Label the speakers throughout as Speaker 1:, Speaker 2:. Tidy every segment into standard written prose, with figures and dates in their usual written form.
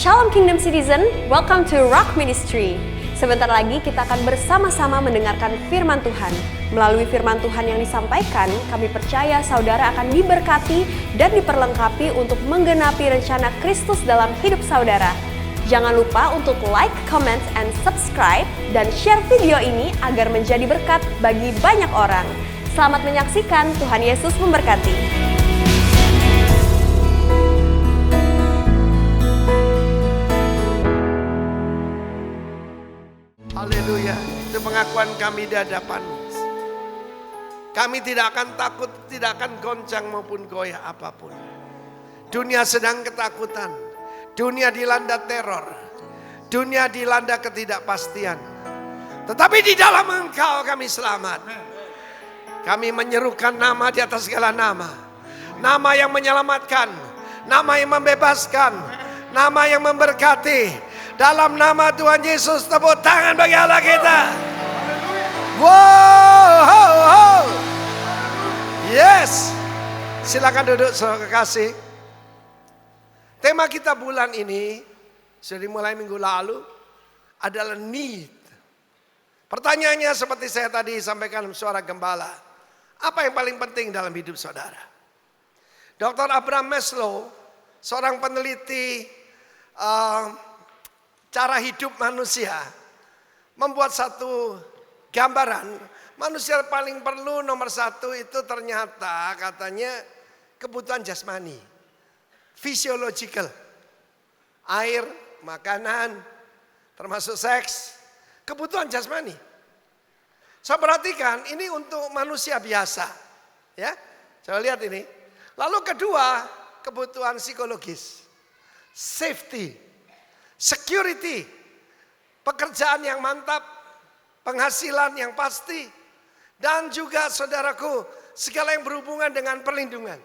Speaker 1: Shalom Kingdom Citizen, welcome to Rock Ministry. Sebentar lagi kita akan bersama-sama mendengarkan firman Tuhan. Melalui firman Tuhan yang disampaikan, kami percaya saudara akan diberkati dan diperlengkapi untuk menggenapi rencana Kristus dalam hidup saudara. Jangan lupa untuk like, comment, and subscribe, dan share video ini agar menjadi berkat bagi banyak orang. Selamat menyaksikan, Tuhan Yesus memberkati.
Speaker 2: Haleluya, itu pengakuan kami di hadapan. Kami tidak akan takut, tidak akan goncang maupun goyah apapun. Dunia sedang ketakutan, dunia dilanda teror, dunia dilanda ketidakpastian. Tetapi di dalam Engkau kami selamat. Kami menyerukan nama di atas segala nama. Nama yang menyelamatkan, nama yang membebaskan, nama yang memberkati. Dalam nama Tuhan Yesus, tepuk tangan bagi Allah kita. Wow, yes. Silakan duduk, saudara kekasih. Tema kita bulan ini sudah dimulai minggu lalu adalah need. Pertanyaannya seperti saya tadi sampaikan suara gembala. Apa yang paling penting dalam hidup saudara? Dr. Abraham Maslow, seorang peneliti cara hidup manusia, membuat satu gambaran. Manusia paling perlu nomor satu itu ternyata katanya kebutuhan jasmani, physiological, air, makanan, termasuk seks, kebutuhan jasmani. Saya perhatikan ini untuk manusia biasa, ya. Coba lihat ini. Lalu kedua, kebutuhan psikologis, safety, security, pekerjaan yang mantap, penghasilan yang pasti, dan juga saudaraku, segala yang berhubungan dengan perlindungan.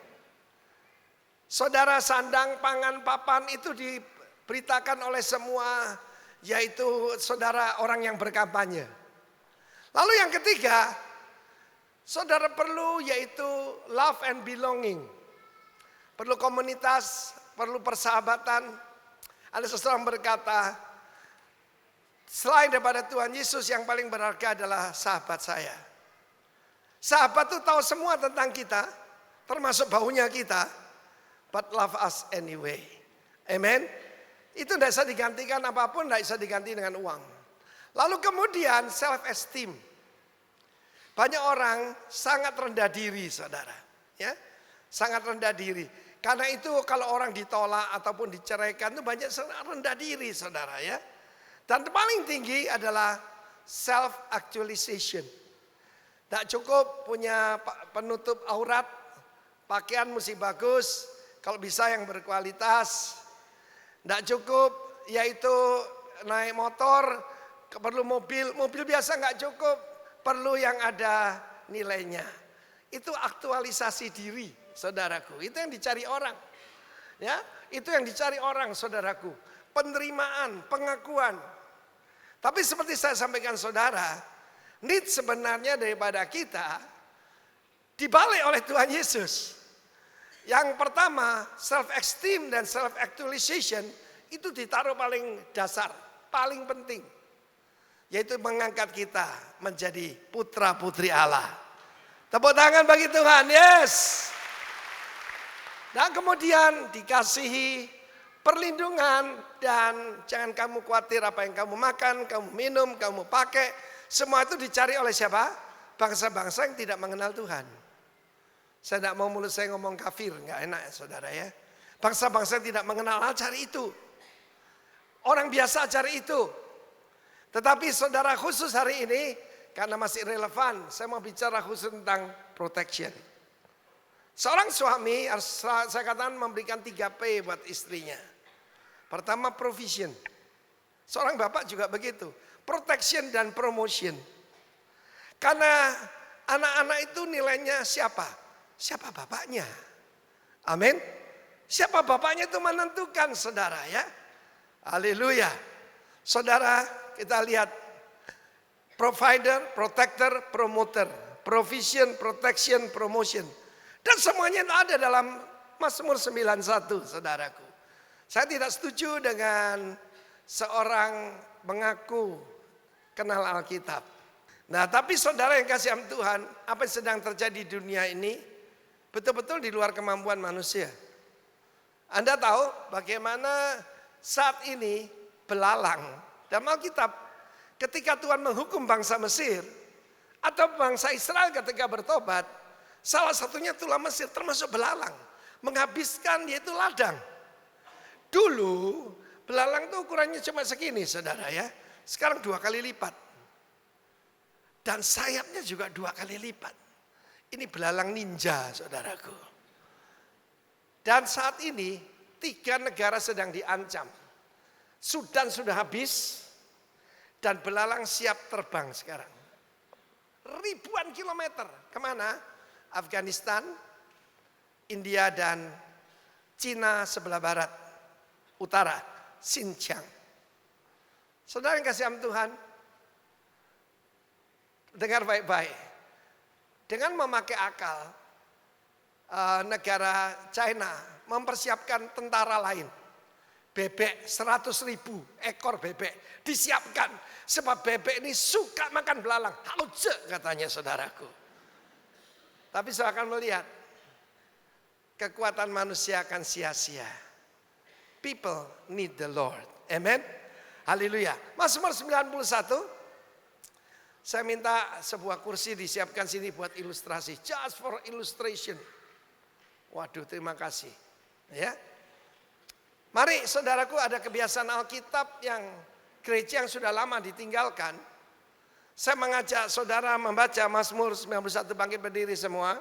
Speaker 2: Saudara, sandang, pangan, papan itu diberitakan oleh semua, yaitu saudara orang yang berkampanye. Lalu yang ketiga, saudara perlu yaitu love and belonging. Perlu komunitas, perlu persahabatan. Ada seseorang berkata, selain daripada Tuhan Yesus yang paling berharga adalah sahabat saya. Sahabat itu tahu semua tentang kita, termasuk baunya kita, but love us anyway. Amen. Itu tidak bisa digantikan apapun, tidak bisa diganti dengan uang. Lalu kemudian self esteem. Banyak orang sangat rendah diri, saudara. Ya, sangat rendah diri. Karena itu kalau orang ditolak ataupun diceraikan itu banyak rendah diri, saudara, ya. Dan paling tinggi adalah self actualization. Tidak cukup punya penutup aurat, pakaian mesti bagus, kalau bisa yang berkualitas. Tidak cukup yaitu naik motor, perlu mobil biasa nggak cukup, perlu yang ada nilainya. Itu aktualisasi diri, saudaraku. Itu yang dicari orang. Ya, itu yang dicari orang, saudaraku. Penerimaan, pengakuan. Tapi seperti saya sampaikan saudara, need sebenarnya daripada kita dibalik oleh Tuhan Yesus. Yang pertama, self esteem dan self actualization itu ditaruh paling dasar, paling penting. Yaitu mengangkat kita menjadi putra-putri Allah. Tepuk tangan bagi Tuhan, yes. Dan kemudian dikasihi perlindungan dan jangan kamu khawatir apa yang kamu makan, kamu minum, kamu pakai. Semua itu dicari oleh siapa? Bangsa-bangsa yang tidak mengenal Tuhan. Saya tidak mau mulut saya ngomong kafir, nggak enak ya saudara ya. Bangsa-bangsa yang tidak mengenal Allah cari itu. Orang biasa cari itu. Tetapi saudara khusus hari ini, karena masih relevan, saya mau bicara khusus tentang protection. Seorang suami, saya katakan memberikan 3P buat istrinya. Pertama provision. Seorang bapak juga begitu. Protection dan promotion. Karena anak-anak itu nilainya siapa? Siapa bapaknya? Amin. Siapa bapaknya itu menentukan, saudara, ya. Haleluya. Saudara, kita lihat. Provider, protector, promoter. Provision, protection, promotion. Dan semuanya ada dalam Mazmur 91, saudaraku. Saya tidak setuju dengan seorang mengaku kenal Alkitab. Nah, tapi saudara yang kasih Tuhan, apa yang sedang terjadi di dunia ini betul-betul di luar kemampuan manusia. Anda tahu bagaimana saat ini belalang dalam Alkitab ketika Tuhan menghukum bangsa Mesir atau bangsa Israel ketika bertobat, salah satunya itulah Mesir termasuk belalang, menghabiskan yaitu ladang. Dulu belalang itu ukurannya cuma segini saudara ya, sekarang 2 kali lipat. Dan sayapnya juga 2 kali lipat. Ini belalang ninja saudaraku. Dan saat ini 3 negara sedang diancam. Sudan sudah habis dan belalang siap terbang sekarang. Ribuan kilometer. Kemana? Afghanistan, India dan Cina sebelah barat. Utara, Xinjiang. Saudara yang kasih Tuhan, dengar baik-baik. Dengan memakai akal, negara China mempersiapkan tentara lain. Bebek 100.000 ekor bebek disiapkan. Sebab bebek ini suka makan belalang. Haluje katanya saudaraku. Tapi saya akan melihat kekuatan manusia akan sia-sia. People need the Lord. Amen. Haleluya. Mazmur 91. Saya minta sebuah kursi disiapkan sini buat ilustrasi. Just for illustration. Waduh, terima kasih. Ya. Mari saudaraku, ada kebiasaan Alkitab yang gereja yang sudah lama ditinggalkan. Saya mengajak saudara membaca Mazmur 91, bangkit berdiri semua.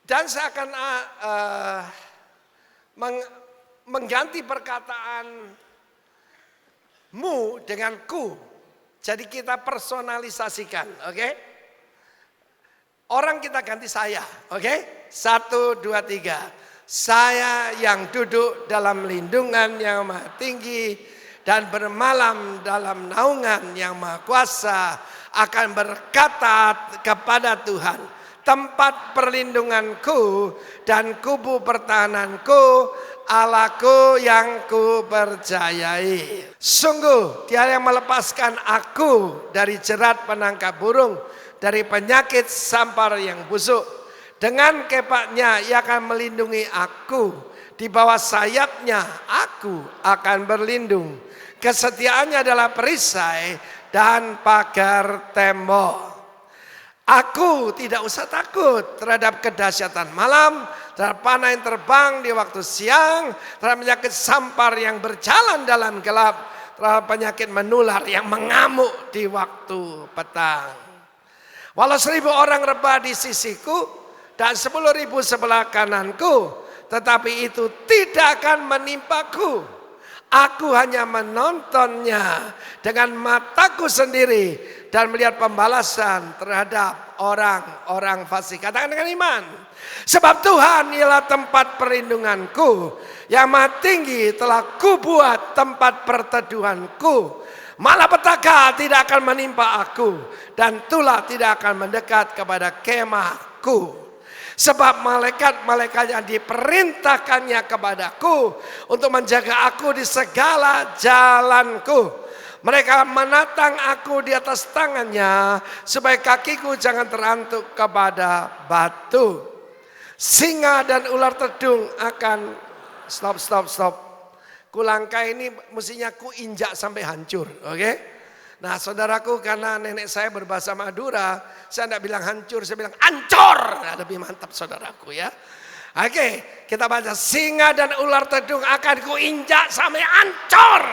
Speaker 2: Dan saya akan mengganti perkataan mu dengan ku. Jadi kita personalisasikan, oke? Orang kita ganti saya, oke? 1, 2, 3. Saya yang duduk dalam lindungan yang maha tinggi dan bermalam dalam naungan yang maha kuasa akan berkata kepada Tuhan, tempat perlindunganku dan kubu pertahananku, Allahku yang ku percayai. Sungguh Dia yang melepaskan aku dari jerat penangkap burung, dari penyakit sampar yang busuk. Dengan kepaknya Ia akan melindungi aku, di bawah sayapnya aku akan berlindung. Kesetiaannya adalah perisai dan pagar tembok. Aku tidak usah takut terhadap kedahsyatan malam, terhadap panah yang terbang di waktu siang, terhadap penyakit sampar yang berjalan dalam gelap, terhadap penyakit menular yang mengamuk di waktu petang. Walau 1.000 orang rebah di sisiku dan 10.000 sebelah kananku, tetapi itu tidak akan menimpaku. Aku hanya menontonnya dengan mataku sendiri dan melihat pembalasan terhadap orang-orang fasik. Katakan dengan iman. Sebab Tuhan ialah tempat perlindunganku, yang maha tinggi telah kubuat tempat perteduhanku. Malapetaka tidak akan menimpa aku, dan tulah tidak akan mendekat kepada kemahku. Sebab malaikat-malaikat yang diperintahkannya kepadaku untuk menjaga aku di segala jalanku. Mereka menatang aku di atas tangannya supaya kakiku jangan terantuk kepada batu. Singa dan ular tedung akan stop. Kulangkai ini mestinya ku injak sampai hancur, oke? Nah saudaraku, karena nenek saya berbahasa Madura, saya tidak bilang hancur, saya bilang ancor. Nah, lebih mantap saudaraku ya. Oke, kita baca. Singa dan ular tedung akan kuinjak sampai ancor.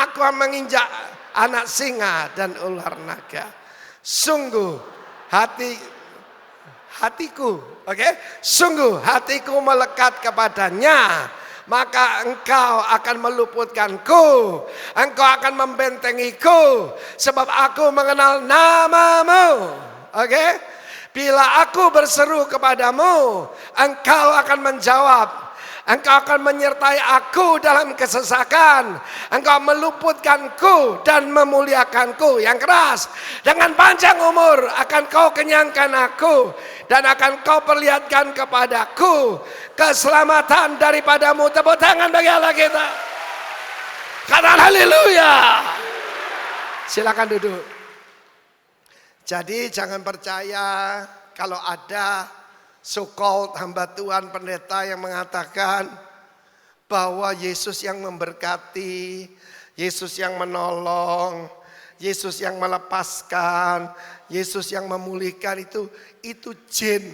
Speaker 2: Aku akan menginjak anak singa dan ular naga. Sungguh hatiku, oke? Sungguh hatiku melekat kepadanya. Maka engkau akan meluputkanku, engkau akan membentengiku, sebab aku mengenal namamu. Oke? Bila aku berseru kepadamu, engkau akan menjawab. Engkau akan menyertai aku dalam kesesakan. Engkau meluputkanku dan memuliakanku. Yang keras. Dengan panjang umur akan kau kenyangkan aku. Dan akan kau perlihatkan kepadaku keselamatan daripadamu. Tepuk tangan bagi Allah kita. Katakan haleluya. Silakan duduk. Jadi jangan percaya kalau ada so-called hamba Tuhan pendeta yang mengatakan bahwa Yesus yang memberkati, Yesus yang menolong, Yesus yang melepaskan, Yesus yang memulihkan, itu jin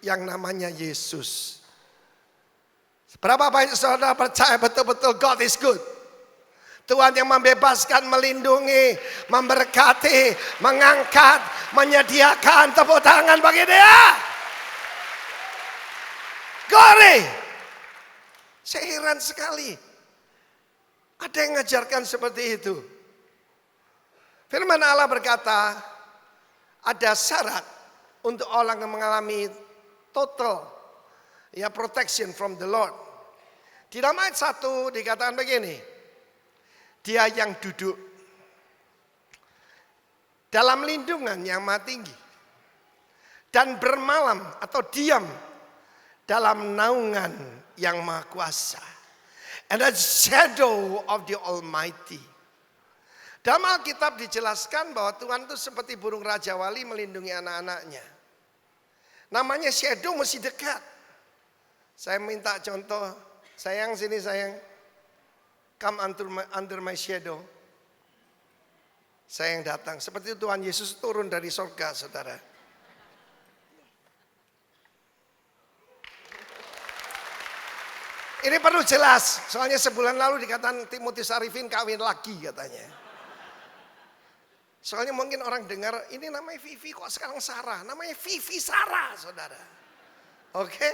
Speaker 2: yang namanya Yesus. Berapa banyak saudara percaya betul-betul God is good? Tuhan yang membebaskan, melindungi, memberkati, mengangkat, menyediakan. Tepuk tangan bagi dia. Glory. Saya heran sekali. Ada yang mengajarkan seperti itu. Firman Allah berkata, ada syarat untuk orang yang mengalami total protection from the Lord. Di dalam ayat 1 dikatakan begini, dia yang duduk dalam lindungan yang maha tinggi dan bermalam atau diam dalam naungan yang maha kuasa. And the shadow of the Almighty. Dalam Alkitab dijelaskan bahwa Tuhan itu seperti burung Raja Wali melindungi anak-anaknya. Namanya shadow mesti dekat. Saya minta contoh, sayang sini sayang. Come under my shadow. Saya yang datang. Seperti itu Tuhan Yesus turun dari surga, saudara. Ini perlu jelas. Soalnya sebulan lalu dikatakan Timotius Arifin kawin lagi katanya. Soalnya mungkin orang dengar, ini namanya Vivi kok sekarang Sarah. Namanya Vivi Sarah, saudara. Oke?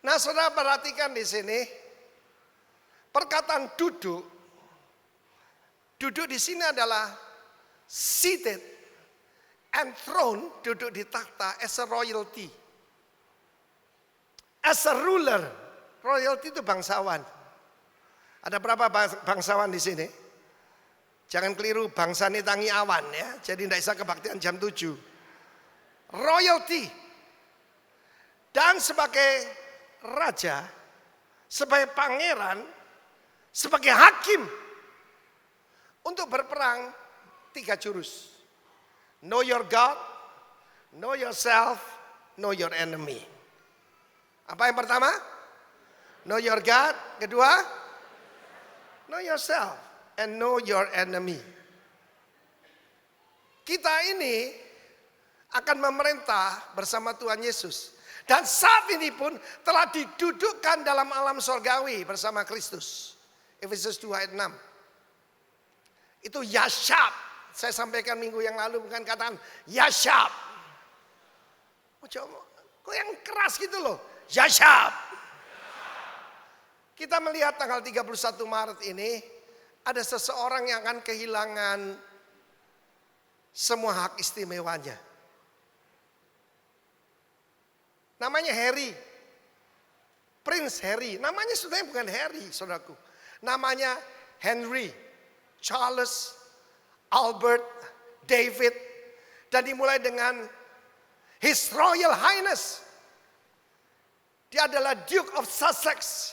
Speaker 2: Nah, saudara perhatikan di sini. Perkataan duduk. Duduk di sini adalah seated and throne, duduk di takhta as a royalty. As a ruler. Royalty itu bangsawan. Ada berapa bangsawan di sini? Jangan keliru, bangsa ini tangi awan ya. Jadi tidak bisa kebaktian jam 7. Royalty. Dan sebagai raja, sebagai pangeran, sebagai hakim. Untuk berperang 3 jurus. Know your God, know yourself, know your enemy. Apa yang pertama? Know your God. Kedua? Know yourself and know your enemy. Kita ini akan memerintah bersama Tuhan Yesus. Dan saat ini pun telah didudukkan dalam alam surgawi bersama Kristus. Efesus 2 ayat 6. Itu Yashab. Saya sampaikan minggu yang lalu bukan katakan Yashab. Kok yang keras gitu loh. Yashab. Kita melihat tanggal 31 Maret ini ada seseorang yang akan kehilangan semua hak istimewanya. Namanya Harry. Prince Harry. Namanya sebenarnya bukan Harry, saudaraku. Namanya Henry, Charles, Albert, David. Dan dimulai dengan His Royal Highness. Dia adalah Duke of Sussex.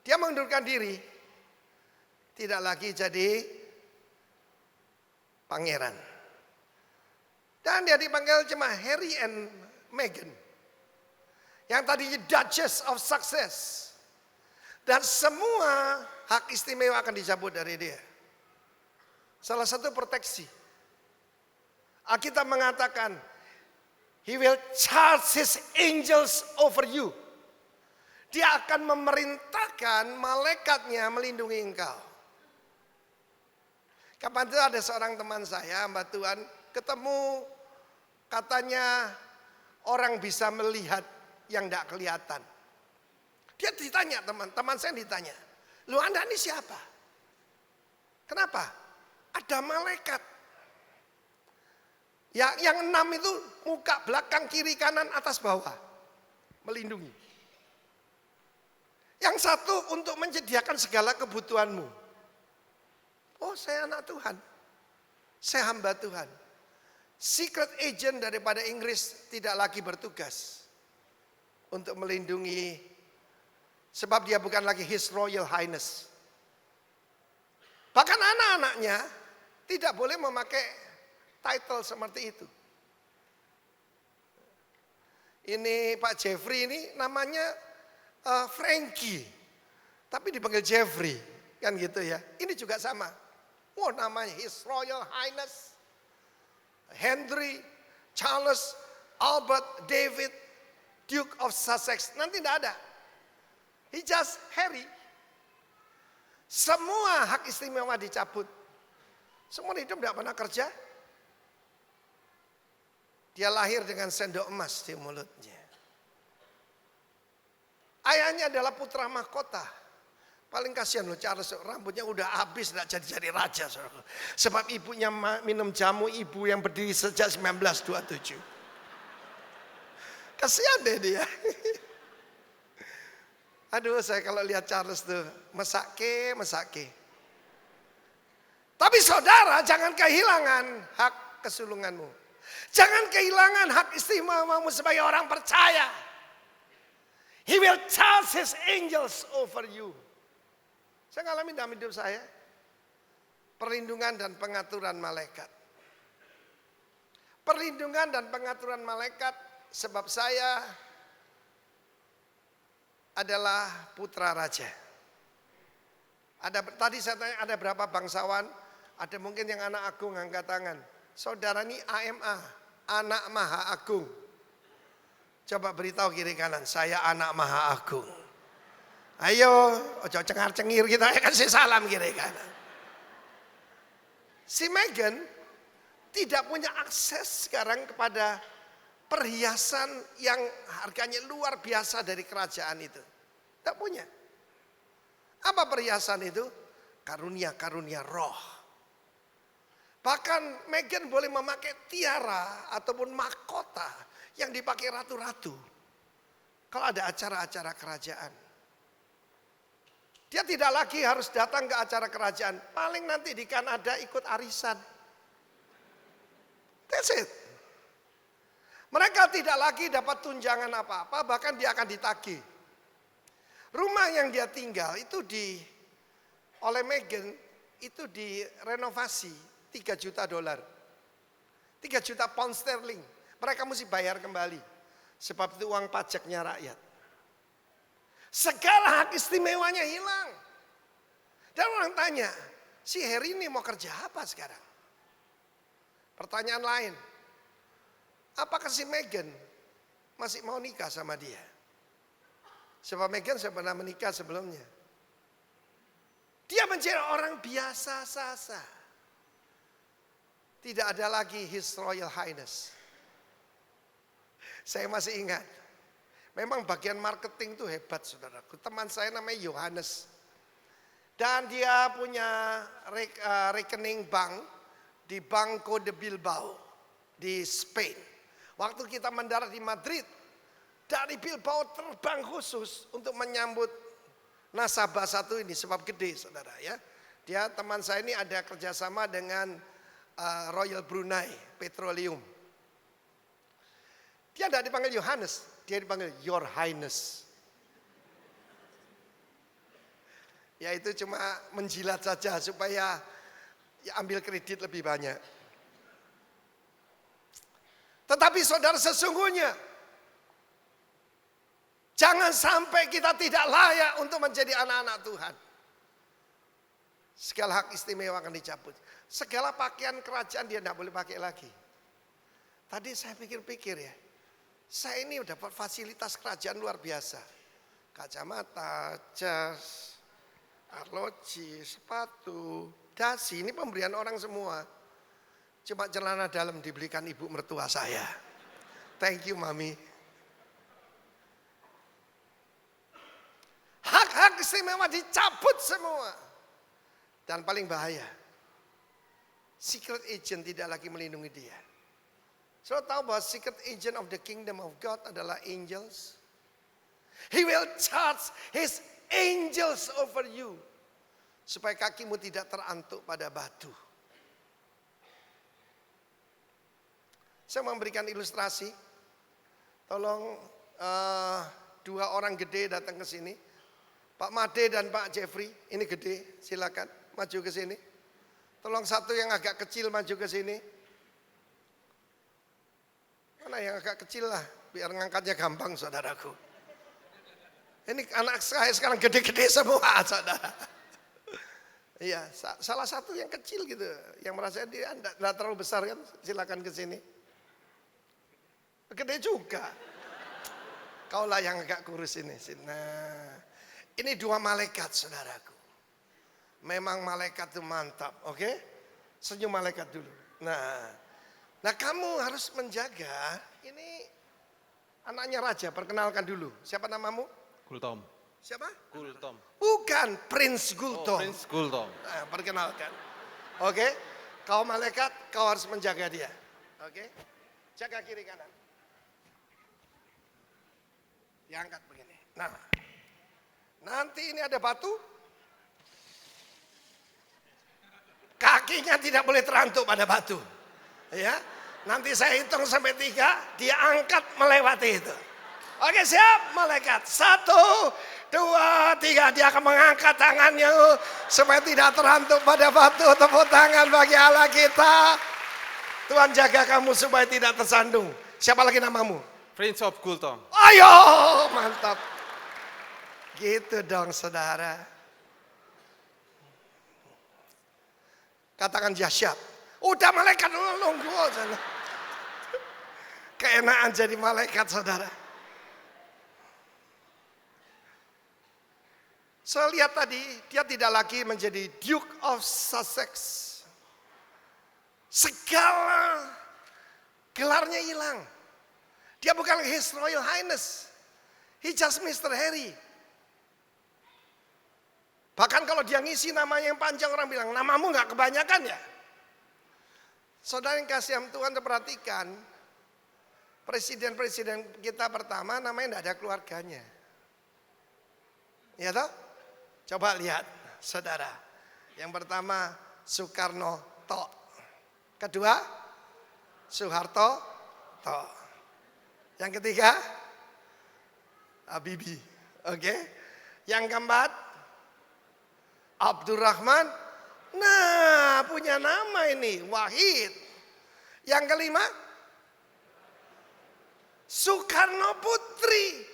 Speaker 2: Dia mengundurkan diri. Tidak lagi jadi pangeran. Dan dia dipanggil cuma Harry and Meghan. Yang tadinya Duchess of Sussex. Dan semua hak istimewa akan dicabut dari dia. Salah satu proteksi. Alkitab mengatakan, He will charge His angels over you. Dia akan memerintahkan malaikatnya melindungi engkau. Kapan itu ada seorang teman saya, hamba Tuhan, ketemu katanya orang bisa melihat yang tidak kelihatan. Dia ditanya, teman saya ditanya, lu Anda ini siapa? Kenapa? Ada malaikat. Yang 6 itu muka, belakang, kiri, kanan, atas, bawah. melindungi. Yang satu untuk menyediakan segala kebutuhanmu. Oh, saya anak Tuhan. Saya hamba Tuhan. Secret agent daripada Inggris tidak lagi bertugas untuk melindungi, sebab dia bukan lagi His Royal Highness. Bahkan anak-anaknya tidak boleh memakai title seperti itu. Ini Pak Jeffrey ini namanya Frankie, tapi dipanggil Jeffrey, kan gitu ya. Ini juga sama. Oh, namanya His Royal Highness Henry, Charles, Albert, David, Duke of Sussex. Nanti tidak ada. He just Harry. Semua hak istimewa dicabut. Semua hidup tidak pernah kerja. Dia lahir dengan sendok emas di mulutnya. Ayahnya adalah putra mahkota. Paling kasihan loh Charles, rambutnya udah habis, tidak jadi raja. Sebab ibunya minum jamu ibu yang berdiri sejak 1927. Kasihan deh dia. Aduh, saya kalau lihat Charles tuh mesake. Tapi saudara, jangan kehilangan hak kesulunganmu. Jangan kehilangan hak istimewamu sebagai orang percaya. He will charge his angels over you. Saya ngalamin dalam hidup saya. Perlindungan dan pengaturan malaikat. Perlindungan dan pengaturan malaikat sebab saya adalah putra raja. Tadi saya tanya ada berapa bangsawan? Ada mungkin yang anak agung angkat tangan. Saudara ini AMA, anak maha agung. Coba beritahu kiri kanan, saya anak maha agung. Ayo, ojo cengar-cengir kita kasih salam kiri kanan. Si Meghan tidak punya akses sekarang kepada perhiasan yang harganya luar biasa dari kerajaan itu. Tidak punya. Apa perhiasan itu? Karunia-karunia roh. Bahkan Meghan boleh memakai tiara ataupun mahkota yang dipakai ratu-ratu. Kalau ada acara-acara kerajaan. Dia tidak lagi harus datang ke acara kerajaan. Paling nanti di Kanada ikut arisan. That's it. Mereka tidak lagi dapat tunjangan apa-apa, bahkan dia akan ditagih. Rumah yang dia tinggal itu oleh Meghan itu direnovasi $3 juta. 3 juta pound sterling. Mereka mesti bayar kembali. Sebab itu uang pajaknya rakyat. Segala hak istimewanya hilang. Dan orang tanya, si Harry ini mau kerja apa sekarang? Pertanyaan lain, apakah si Meghan masih mau nikah sama dia? Sebab Meghan sudah pernah menikah sebelumnya. Dia menjadi orang biasa saja. Tidak ada lagi His Royal Highness. Saya masih ingat. Memang bagian marketing itu hebat saudaraku. Teman saya namanya Yohanes. Dan dia punya rekening bank di Banco de Bilbao di Spain. Waktu kita mendarat di Madrid, dari Bilbao terbang khusus untuk menyambut nasabah satu ini. Sebab gede saudara ya. Dia teman saya ini ada kerjasama dengan Royal Brunei Petroleum. Dia tidak dipanggil Yohanes, dia dipanggil Your Highness. Ya itu cuma menjilat saja supaya ambil kredit lebih banyak. Tetapi saudara sesungguhnya, jangan sampai kita tidak layak untuk menjadi anak-anak Tuhan. Segala hak istimewa akan dicabut. Segala pakaian kerajaan dia tidak boleh pakai lagi. Tadi saya pikir-pikir ya. Saya ini dapat fasilitas kerajaan luar biasa. Kacamata, jas, arloji, sepatu, dasi. Ini pemberian orang semua. Cuma celana dalam dibelikan ibu mertua saya. Thank you mami. Hak-hak istimewa dicabut semua. Dan paling bahaya, secret agent tidak lagi melindungi dia. Saudara tahu bahwa secret agent of the kingdom of God adalah angels? He will charge his angels over you. Supaya kakimu tidak terantuk pada batu. Saya memberikan ilustrasi. Tolong dua orang gede datang ke sini. Pak Made dan Pak Jeffrey, ini gede, silakan maju ke sini. Tolong satu yang agak kecil maju ke sini. Mana yang agak kecil lah, biar ngangkatnya gampang saudaraku. Ini anak saya sekarang gede-gede semua saudara. Iya, salah satu yang kecil gitu, yang merasa dia tidak terlalu besar kan, silakan ke sini. Gede juga. Kaulah yang agak kurus ini. Nah, ini dua malaikat saudaraku. Memang malaikat itu mantap, oke? Senyum malaikat dulu. Nah kamu harus menjaga. Ini anaknya raja, perkenalkan dulu. Siapa namamu?
Speaker 3: Gultom.
Speaker 2: Siapa?
Speaker 3: Gultom.
Speaker 2: Bukan, Prince Gultom.
Speaker 3: Prince Gultom.
Speaker 2: Nah, perkenalkan. Oke, kau malaikat, kau harus menjaga dia. Oke, jaga kiri kanan. Diangkat begini. Nah, nanti ini ada batu. Kakinya tidak boleh terantuk pada batu. Ya, nanti saya hitung sampai 3, dia angkat melewati itu. Oke, siap malaikat. 1, 2, 3, dia akan mengangkat tangannya supaya tidak terantuk pada batu. Tepuk tangan bagi Allah kita. Tuhan jaga kamu supaya tidak tersandung. Siapa lagi namamu?
Speaker 3: Prince of Gultom.
Speaker 2: Ayo, mantap. Gitu dong saudara. Katakan dahsyat. Udah malaikat nunggu sana. Keenaan jadi malaikat saudara. Saya lihat tadi, dia tidak lagi menjadi Duke of Sussex. Segala gelarnya hilang. Dia bukan His Royal Highness. He just Mr. Harry. Bahkan kalau dia ngisi namanya yang panjang, orang bilang, namamu gak kebanyakan ya? Saudara yang kasih Tuhan, perhatikan. Presiden-presiden kita pertama namanya tidak ada keluarganya. Ya toh? Coba lihat saudara. Yang pertama Soekarno Tok. Kedua Soeharto Tok. Yang ketiga Habibie. Oke. Yang keempat Abdurrahman. Nah, punya nama ini Wahid. Yang kelima Soekarno Putri.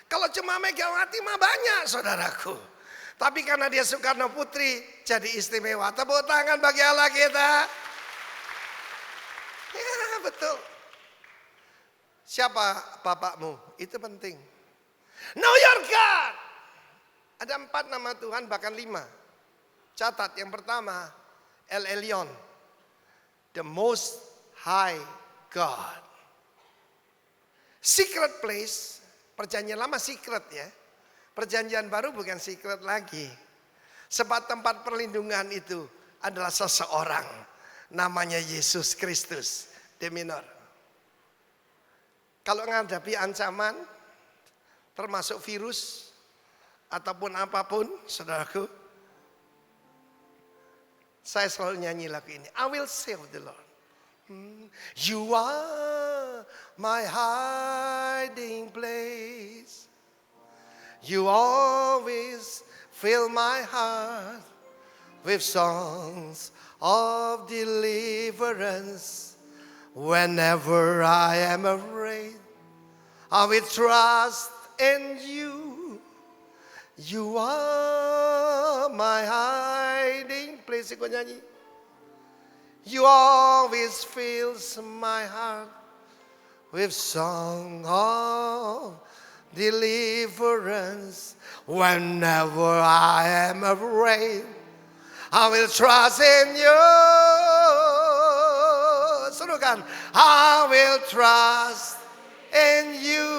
Speaker 2: Kalau cuma Megawati mah banyak saudaraku. Tapi karena dia Soekarno Putri jadi istimewa. Tepuk tangan bagi Allah kita. Ya betul. Siapa bapakmu? Itu penting. Know your God. Ada 4 nama Tuhan, bahkan 5. Catat, yang pertama El Elyon, the most high God. Secret place, perjanjian lama secret ya. Perjanjian baru bukan secret lagi. Sebab tempat perlindungan itu adalah seseorang. Namanya Yesus Kristus. D minor. Kalau menghadapi ancaman, termasuk virus, ataupun apapun, saudaraku, saya selalu nyanyi lagu ini. I will save the Lord. You are my hiding place. You always fill my heart with songs of deliverance. Whenever I am afraid, I will trust in you. You are my hiding place. Ikut nyanyi. You always fills my heart with song of deliverance. Whenever I am afraid, I will trust in you. Serukan, I will trust in you.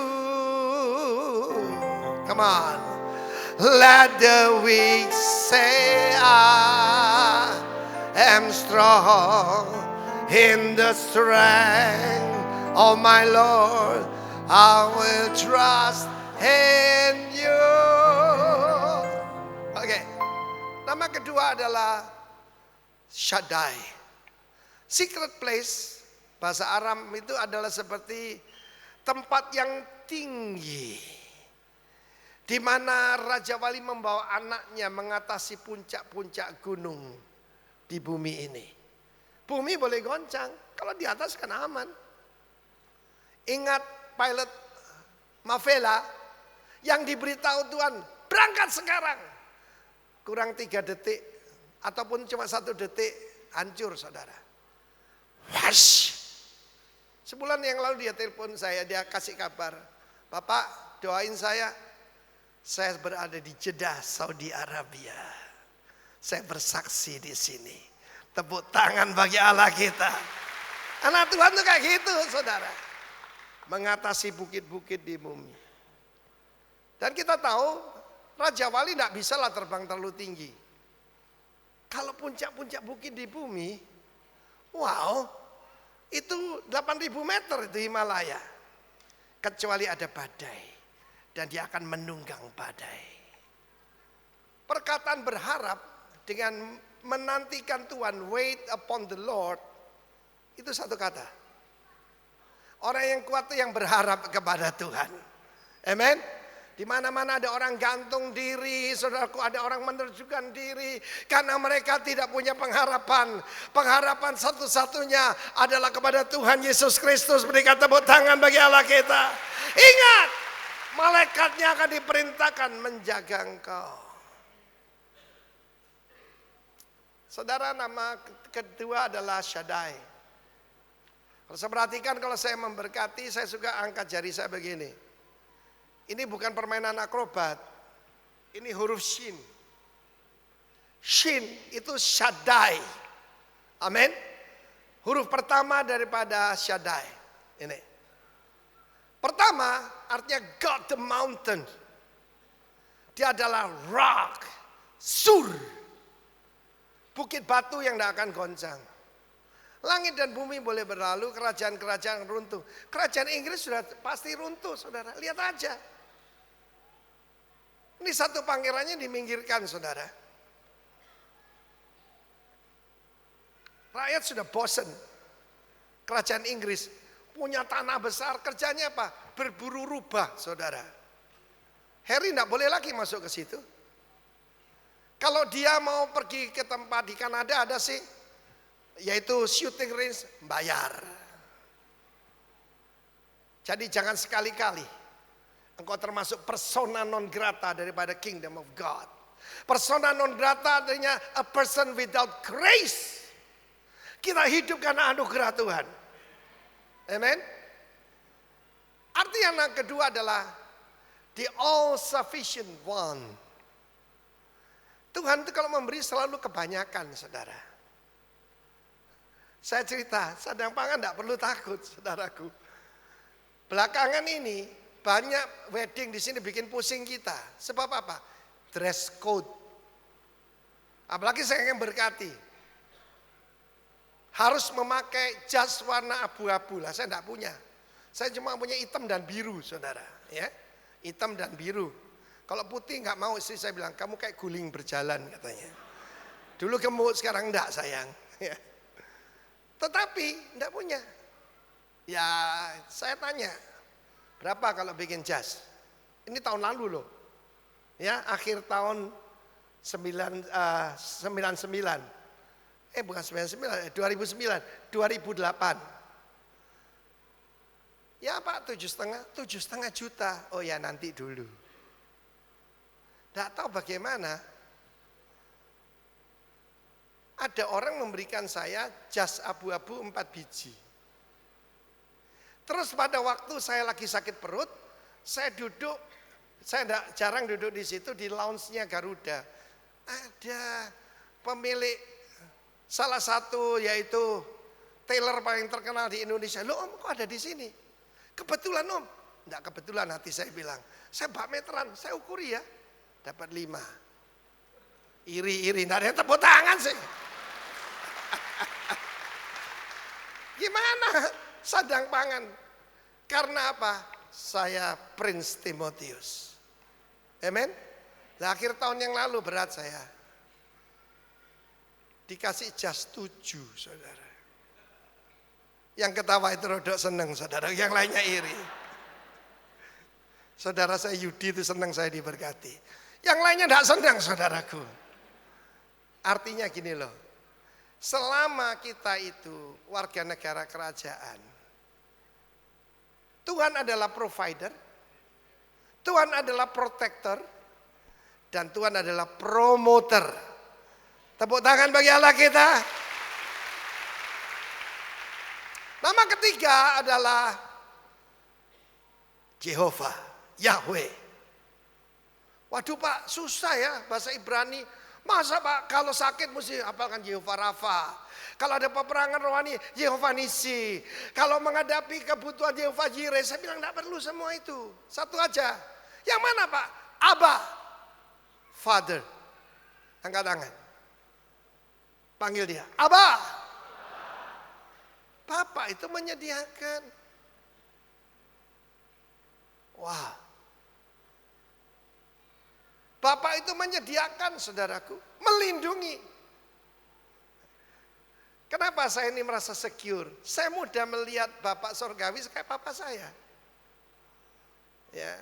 Speaker 2: Come on. Let the weak say I am strong in the strength of my Lord. I will trust in Nama kedua adalah Shaddai. Secret place, bahasa Aram itu adalah seperti tempat yang tinggi, di mana Raja Wali membawa anaknya mengatasi puncak-puncak gunung di bumi ini. Bumi boleh goncang, kalau di atas kan aman. Ingat pilot Mavela yang diberitahu Tuhan, berangkat sekarang. Kurang 3 detik ataupun cuma 1 detik hancur saudara. Wash. Sebulan yang lalu dia telepon saya, dia kasih kabar, Bapak doain saya berada di Jeddah, Saudi Arabia. Saya bersaksi di sini. Tepuk tangan bagi Allah kita. Anak Tuhan tuh kayak gitu saudara. Mengatasi bukit-bukit di bumi. Dan kita tahu Raja Wali tidak bisa lah terbang terlalu tinggi. Kalau puncak-puncak bukit di bumi, wow, itu 8.000 meter itu Himalaya. Kecuali ada badai. Dan dia akan menunggang badai. Perkataan berharap dengan menantikan Tuhan, wait upon the Lord, itu satu kata. Orang yang kuat itu yang berharap kepada Tuhan. Amen. Di mana-mana ada orang gantung diri, saudaraku, ada orang menerjunkan diri karena mereka tidak punya pengharapan. Pengharapan satu-satunya adalah kepada Tuhan Yesus Kristus. Berikan tepuk tangan bagi Allah kita. Ingat, malaikatnya akan diperintahkan menjaga engkau. Saudara, nama kedua adalah Shaddai. Kalau saya perhatikan, kalau saya memberkati, saya suka angkat jari saya begini. Ini bukan permainan akrobat. Ini huruf Shin. Shin itu Shaddai. Amin. Huruf pertama daripada Shaddai. Ini. Pertama artinya God the mountain. Dia adalah rock. Sur. Bukit batu yang tidak akan goncang. Langit dan bumi boleh berlalu, kerajaan-kerajaan runtuh. Kerajaan Inggris sudah pasti runtuh, saudara. Lihat aja. Ini satu pangerannya diminggirkan, saudara. Rakyat sudah bosan. Kerajaan Inggris punya tanah besar, kerjanya apa? Berburu rubah, saudara. Harry tidak boleh lagi masuk ke situ. Kalau dia mau pergi ke tempat di Kanada ada sih, yaitu shooting range, bayar. Jadi jangan sekali-kali engkau termasuk persona non grata daripada kingdom of God. Persona non grata artinya a person without grace. Kita hidup karena anugerah Tuhan. Amen. Arti yang kedua adalah the all sufficient one. Tuhan itu kalau memberi selalu kebanyakan, saudara. Saya cerita, sadang pangan tidak perlu takut, saudaraku. Belakangan ini banyak wedding di sini bikin pusing kita. Sebab apa? Dress code. Apalagi saya yang berkati. Harus memakai jas warna abu-abu lah. Saya tidak punya. Saya cuma punya hitam dan biru, saudara. Ya, hitam dan biru. Kalau putih nggak mau, istri saya bilang kamu kayak guling berjalan katanya. Dulu gemuk, sekarang enggak sayang. Ya. Tetapi enggak punya. Ya, saya tanya. Berapa kalau bikin jas? Ini tahun lalu loh. Ya, akhir tahun 99. Bukan 99, 2009, 2008. Ya Pak, 7,5 juta. Oh ya nanti dulu. Tidak tahu bagaimana. Ada orang memberikan saya jas abu-abu 4 biji. Terus pada waktu saya lagi sakit perut, saya duduk, saya jarang duduk di situ di lounge-nya Garuda. Ada pemilik salah satu yaitu tailor paling terkenal di Indonesia. Loh Om, kok ada di sini? Kebetulan Om. Enggak kebetulan, hati saya bilang. Saya bak meteran, saya ukuri ya. Dapat 5. Iri-iri, enggak ada yang tepuk tangan sih. Gimana? Sadang pangan. Karena apa? Saya Prince Timotius. Amen. Nah, akhir tahun yang lalu berat saya. dikasih jas 7, saudara. Yang ketawa itu rodok seneng, saudara. Yang lainnya iri. Saudara saya Yudi itu senang saya diberkati. Yang lainnya tidak senang, saudaraku. Artinya gini loh. Selama kita itu warga negara kerajaan, Tuhan adalah provider, Tuhan adalah protector, dan Tuhan adalah promoter. Tepuk tangan bagi Allah kita. Nama ketiga adalah Jehovah, Yahweh. Waduh Pak, susah ya bahasa Ibrani. Masa Pak kalau sakit mesti hafalkan Jehovah Rafa. Kalau ada peperangan rohani, Jehovah Nisi. Kalau menghadapi kebutuhan Jehovah Jireh, saya bilang tidak perlu semua itu. Satu aja. Yang mana Pak? Abba, Father. Angkat tangan. Panggil dia, Abba. Bapak itu menyediakan. Wah. Bapak itu menyediakan, saudaraku, melindungi. Kenapa saya ini merasa secure? Saya mudah melihat Bapak Sorgawi kayak papa saya. Ya,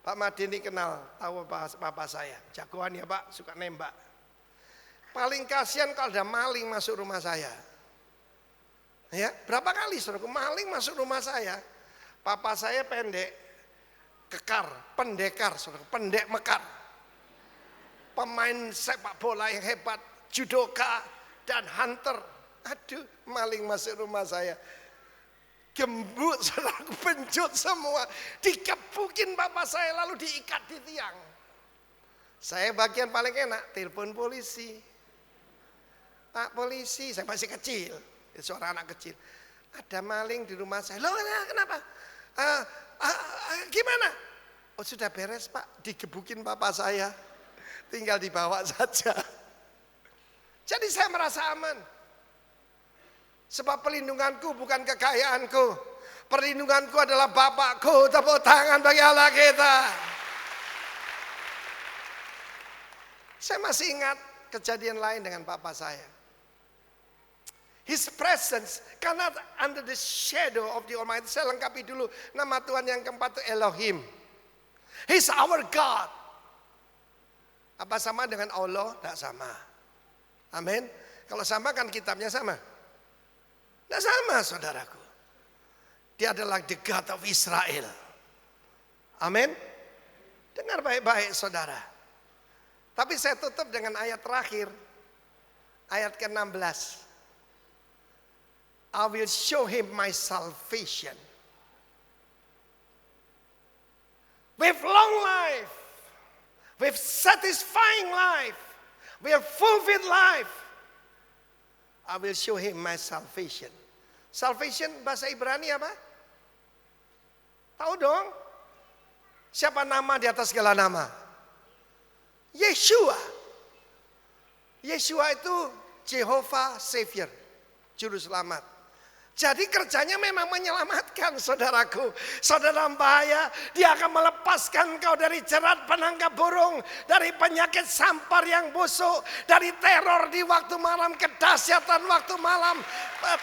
Speaker 2: Pak Madini kenal, tahu papa saya. Jagoan ya Pak, suka nembak. Paling kasihan kalau ada maling masuk rumah saya. Ya, berapa kali saudaraku maling masuk rumah saya. Papa saya pendek, kekar, pendekar, saudara, pendek mekar. Pemain sepak bola yang hebat, judoka dan hunter. Aduh, maling masuk rumah saya. Gembuk, saudaraku, pencut semua. Dikepukin bapak saya lalu diikat di tiang. Saya bagian paling enak, telepon polisi. Pak polisi, saya masih kecil. Seorang anak kecil. Ada maling di rumah saya. Loh kenapa? Gimana? Oh sudah beres Pak. Digebukin papa saya. Tinggal dibawa saja. Jadi saya merasa aman. Sebab perlindunganku bukan kekayaanku. Perlindunganku adalah Bapakku. Tepuk tangan bagi Allah kita. Saya masih ingat kejadian lain dengan papa saya. His presence, karena under the shadow of the Almighty. Saya lengkapi dulu nama Tuhan yang keempat itu Elohim. He's our God. Apa sama dengan Allah? Tidak sama. Amin. Kalau sama kan kitabnya sama. Tidak sama saudaraku. Dia adalah the God of Israel. Amin. Dengar baik-baik saudara. Tapi saya tutup dengan ayat terakhir. Ayat ke-16. I will show him my salvation. With long life, with satisfying life, with fulfilled life, I will show him my salvation. Salvation bahasa Ibrani apa? Tahu dong? Siapa nama di atas segala nama? Yeshua. Yeshua itu Jehovah Savior, Juru Selamat. Jadi kerjanya memang menyelamatkan saudaraku. Saudara dalam bahaya, dia akan melepaskan kau dari jerat penangkap burung, dari penyakit sampar yang busuk, dari teror di waktu malam, kedahsyatan waktu malam,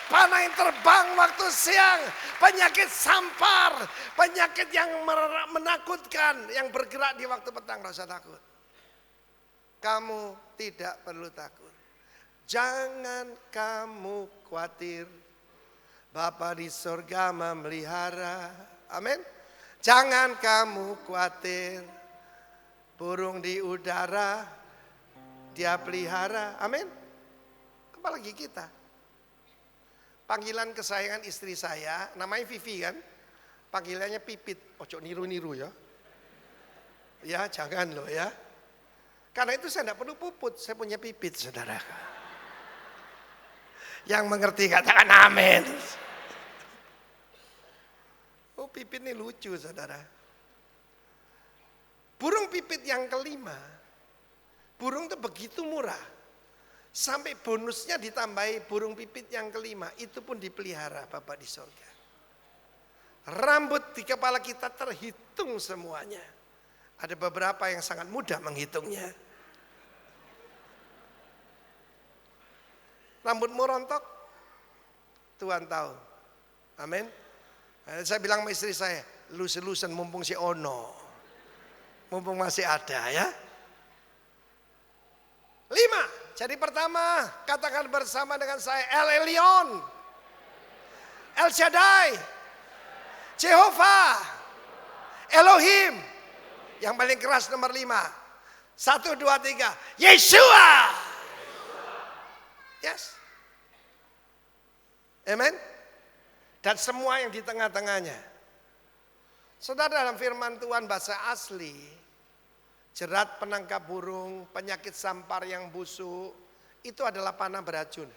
Speaker 2: panah yang terbang waktu siang, penyakit sampar, penyakit yang menakutkan, yang bergerak di waktu petang. Rasa takut. Kamu tidak perlu takut. Jangan kamu khawatir. Bapa di surga memelihara. Amin. Jangan kamu khawatir. Burung di udara dia pelihara. Amin. Apalagi kita. Panggilan kesayangan istri saya, namanya Vivi kan. Panggilannya Pipit. Ojo niru-niru ya. Ya jangan loh ya. Karena itu saya tidak perlu puput. Saya punya Pipit saudara. Yang mengerti katakan amin. Oh Pipit ini lucu saudara. Burung pipit yang kelima. Burung itu begitu murah. Sampai bonusnya ditambahi burung pipit yang kelima. Itu pun dipelihara Bapak di surga. Rambut di kepala kita terhitung semuanya. Ada beberapa yang sangat mudah menghitungnya. Rambutmu rontok, Tuhan tahu. Amin. Saya bilang sama istri saya, lusen-lusen mumpung si Ono. Mumpung masih ada ya. 5. Jadi pertama, katakan bersama dengan saya, El Elyon, El Shaddai, Jehovah, Elohim. Yang paling keras nomor 5. 1, 2, 3. Yeshua. Yes. Amen. Dan semua yang di tengah-tengahnya. Saudara, dalam firman Tuhan bahasa asli, jerat penangkap burung, penyakit sampar yang busuk, itu adalah panah beracun.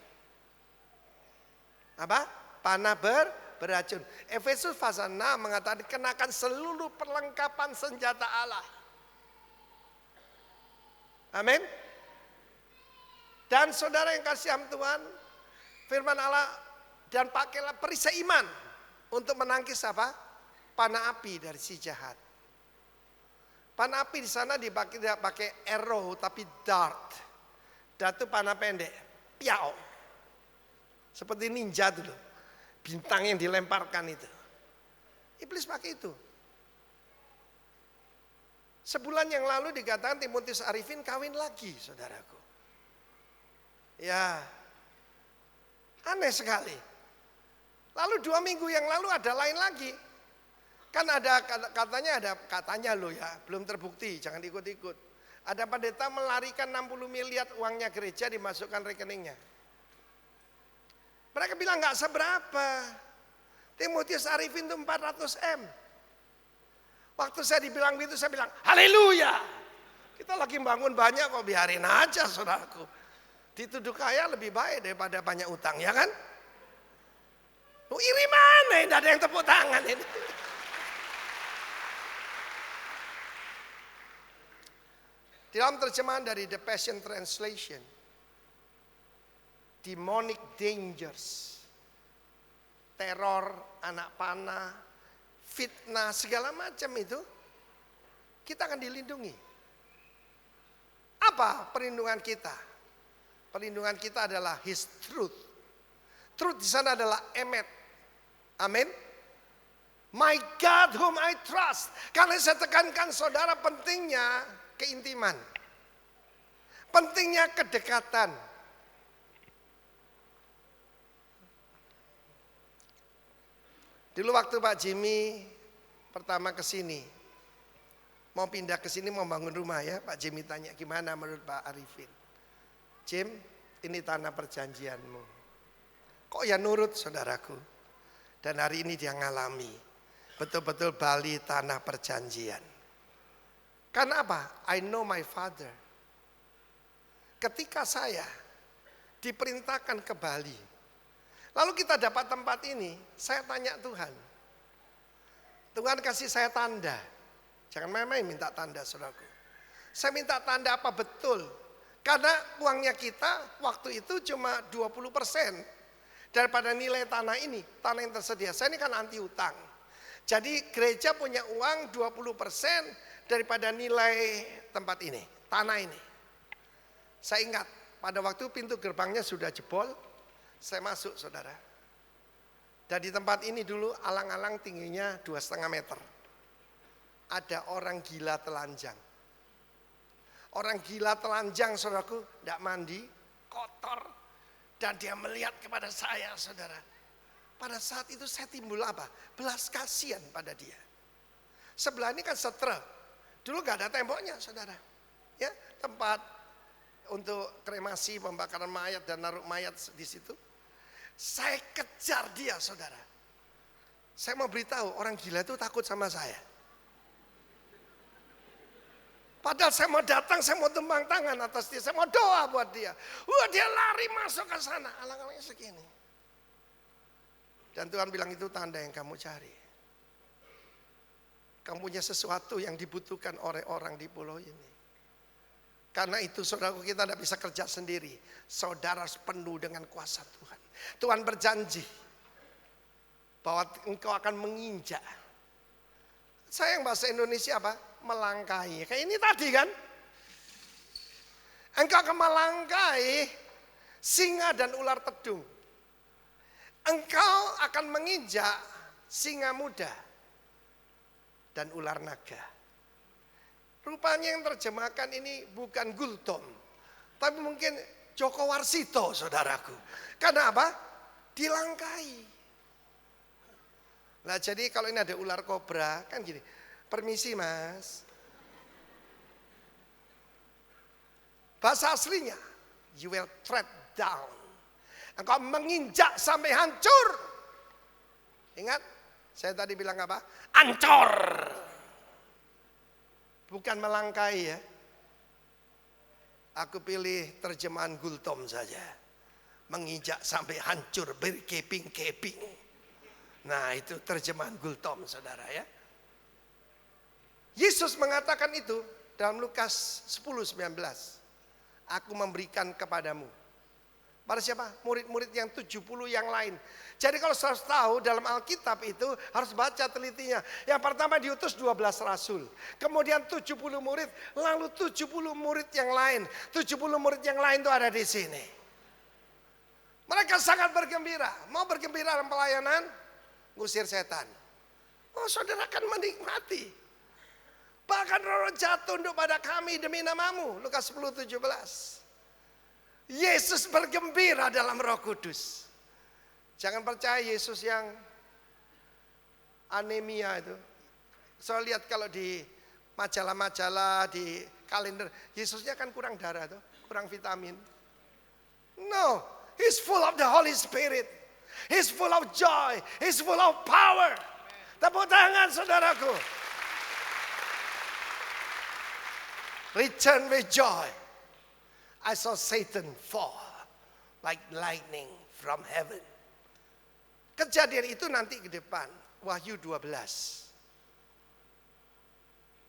Speaker 2: Apa? Panah beracun. Efesus pasal 6 mengatakan kenakan seluruh perlengkapan senjata Allah. Amin. Dan saudara yang kasih Tuhan, firman Allah, dan pakailah perisai iman untuk menangkis apa? Panah api dari si jahat. Panah api di sana dipakai tidak pakai arrow tapi dart. Dart itu panah pendek, piau. Seperti ninja dulu. Bintang yang dilemparkan itu. Iblis pakai itu. Sebulan yang lalu dikatakan Timotius Arifin kawin lagi, saudaraku. Ya, aneh sekali. Lalu 2 minggu yang lalu ada lain lagi. Kan ada katanya loh ya, belum terbukti, jangan ikut-ikut. Ada pendeta melarikan 60 miliar uangnya gereja dimasukkan rekeningnya. Mereka bilang gak seberapa. Timotius Arifin itu 400 M. Waktu saya dibilang begitu saya bilang haleluya. Kita lagi bangun banyak kok, biarin aja saudaraku. Dituduh kaya lebih baik daripada banyak utang, ya kan? Iri mana? Tidak ada yang tepuk tangan ini. Di dalam terjemahan dari The Passion Translation, demonic dangers, teror, anak panah, fitnah, segala macam itu, kita akan dilindungi. Apa perlindungan kita? Perlindungan kita adalah His truth. Truth di sana adalah emet. Amin. My God whom I trust. Karena saya tekankan saudara pentingnya keintiman. Pentingnya kedekatan. Dulu waktu Pak Jimmy pertama ke sini, mau pindah ke sini mau bangun rumah ya, Pak Jimmy tanya gimana menurut Pak Arifin. Jim, ini tanah perjanjianmu. Kok ya nurut saudaraku. Dan hari ini dia ngalami. Betul-betul Bali tanah perjanjian. Karena apa? I know my father. Ketika saya diperintahkan ke Bali. Lalu kita dapat tempat ini. Saya tanya Tuhan. Tuhan kasih saya tanda. Jangan main-main minta tanda saudaraku. Saya minta tanda apa betul. Karena uangnya kita waktu itu cuma 20% daripada nilai tanah ini, tanah yang tersedia. Saya ini kan anti utang. Jadi gereja punya uang 20% daripada nilai tempat ini, tanah ini. Saya ingat pada waktu pintu gerbangnya sudah jebol, saya masuk saudara. Dan di tempat ini dulu alang-alang tingginya 2,5 meter. Ada orang gila telanjang. Orang gila telanjang saudaraku, tidak mandi, kotor. Dan dia melihat kepada saya saudara. Pada saat itu saya timbul apa? Belas kasihan pada dia. Sebelah ini kan setre. Dulu gak ada temboknya saudara. Ya, tempat untuk kremasi, pembakaran mayat dan naruh mayat di situ. Saya kejar dia saudara. Saya mau beritahu orang gila itu takut sama saya. Padahal saya mau datang, saya mau tumpang tangan atas dia, saya mau doa buat dia. Wah, dia lari masuk ke sana, alang-alangnya segini. Dan Tuhan bilang itu tanda yang kamu cari. Kamu punya sesuatu yang dibutuhkan oleh orang di pulau ini. Karena itu saudaraku, kita tidak bisa kerja sendiri. Saudara harus penuh dengan kuasa Tuhan. Tuhan berjanji bahwa engkau akan menginjak. Saya yang bahasa Indonesia apa? Melangkahi. Kayak ini tadi kan. Engkau akan melangkahi singa dan ular tedung. Engkau akan menginjak singa muda dan ular naga. Rupanya yang terjemahkan ini bukan Gultom, tapi mungkin Joko Warsito, saudaraku. Karena apa? Dilangkai. Nah jadi kalau ini ada ular kobra, kan gini, permisi mas. Bahasa aslinya, you will tread down. Engkau menginjak sampai hancur. Ingat, saya tadi bilang apa? Ancur. Bukan melangkai ya. Aku pilih terjemahan Gultom saja. Menginjak sampai hancur, berkeping-keping. Nah itu terjemahan Gultom saudara ya. Yesus mengatakan itu dalam Lukas 10:19. Aku memberikan kepadamu. Pada siapa? Murid-murid yang 70 yang lain. Jadi kalau saudara tahu dalam Alkitab itu harus baca telitinya. Yang pertama diutus 12 rasul. Kemudian 70 murid. Lalu 70 murid yang lain. 70 murid yang lain itu ada di sini. Mereka sangat bergembira. Mau bergembira dalam pelayanan? Ngusir setan. Oh saudara akan menikmati. Bahkan roh jahat tunduk pada kami demi namamu. Lukas 10:17. Yesus bergembira dalam Roh Kudus. Jangan percaya Yesus yang anemia itu. Saya lihat kalau di majalah-majalah, di kalender, Yesusnya kan kurang darah tuh, kurang vitamin. No, he's full of the Holy Spirit. He's full of joy, he's full of power. Tepuk tangan saudaraku. Return with joy. I saw Satan fall like lightning from heaven. Kejadian itu nanti ke depan. Wahyu 12.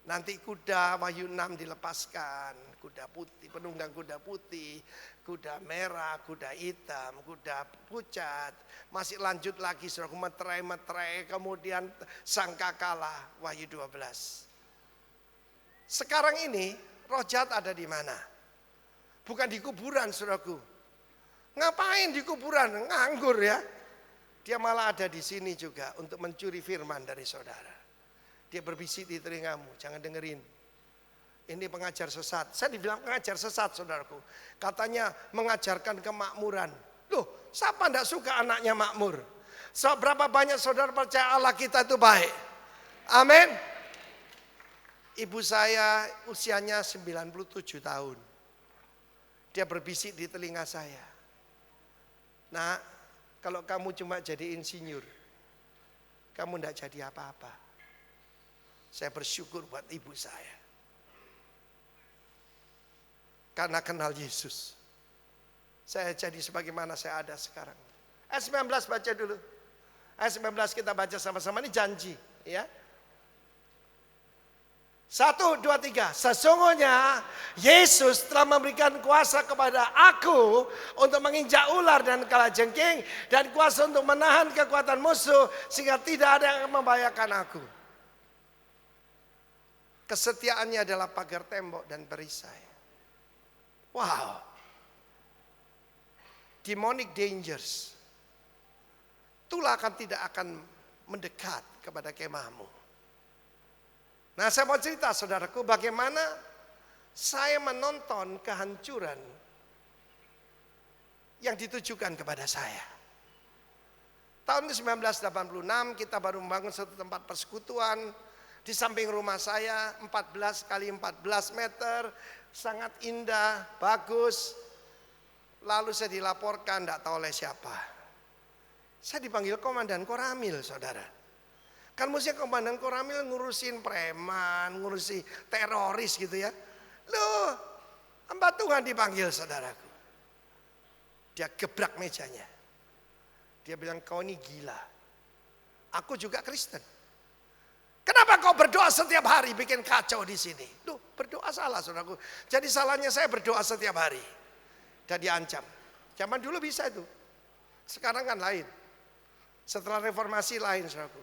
Speaker 2: Nanti kuda Wahyu 6 dilepaskan. Kuda putih, penunggang kuda putih. Kuda merah, kuda hitam, kuda pucat. Masih lanjut lagi saudara, meterai-meterai. Kemudian sangkakala Wahyu 12. Sekarang ini roh jahat ada di mana? Bukan di kuburan saudaraku. Ngapain di kuburan? Nganggur ya. Dia malah ada di sini juga untuk mencuri firman dari saudara. Dia berbisik di telingamu, jangan dengerin. Ini pengajar sesat. Saya dibilang pengajar sesat saudaraku. Katanya mengajarkan kemakmuran. Loh, siapa tidak suka anaknya makmur? Berapa banyak saudara percaya Allah kita itu baik? Amin. Ibu saya usianya 97 tahun. Dia berbisik di telinga saya. Nah, kalau kamu cuma jadi insinyur, kamu tidak jadi apa-apa. Saya bersyukur buat ibu saya. Karena kenal Yesus. Saya jadi sebagaimana saya ada sekarang. Ayat 19 baca dulu. Ayat 19 kita baca sama-sama, ini janji. Ya. 1, 2, 3. Sesungguhnya Yesus telah memberikan kuasa kepada aku untuk menginjak ular dan kalajengking, dan kuasa untuk menahan kekuatan musuh sehingga tidak ada yang membahayakan aku. Kesetiaannya adalah pagar tembok dan perisai. Wow. Demonic dangers. Itulah tidak akan mendekat kepada kemahmu. Nah saya mau cerita saudaraku bagaimana saya menonton kehancuran yang ditujukan kepada saya. Tahun 1986 kita baru membangun satu tempat persekutuan di samping rumah saya, 14 kali 14 meter, sangat indah, bagus. Lalu saya dilaporkan, tidak tahu oleh siapa. Saya dipanggil komandan Koramil saudara. Kan mestinya komandan Koramil ngurusin preman, ngurusin teroris gitu ya. Loh, hamba Tuhan dipanggil saudaraku. Dia gebrak mejanya. Dia bilang, kau ini gila. Aku juga Kristen. Kenapa kau berdoa setiap hari bikin kacau di sini? Duh, berdoa salah saudaraku. Jadi salahnya saya berdoa setiap hari. Dan diancam. Zaman dulu bisa itu. Sekarang kan lain. Setelah reformasi lain saudaraku.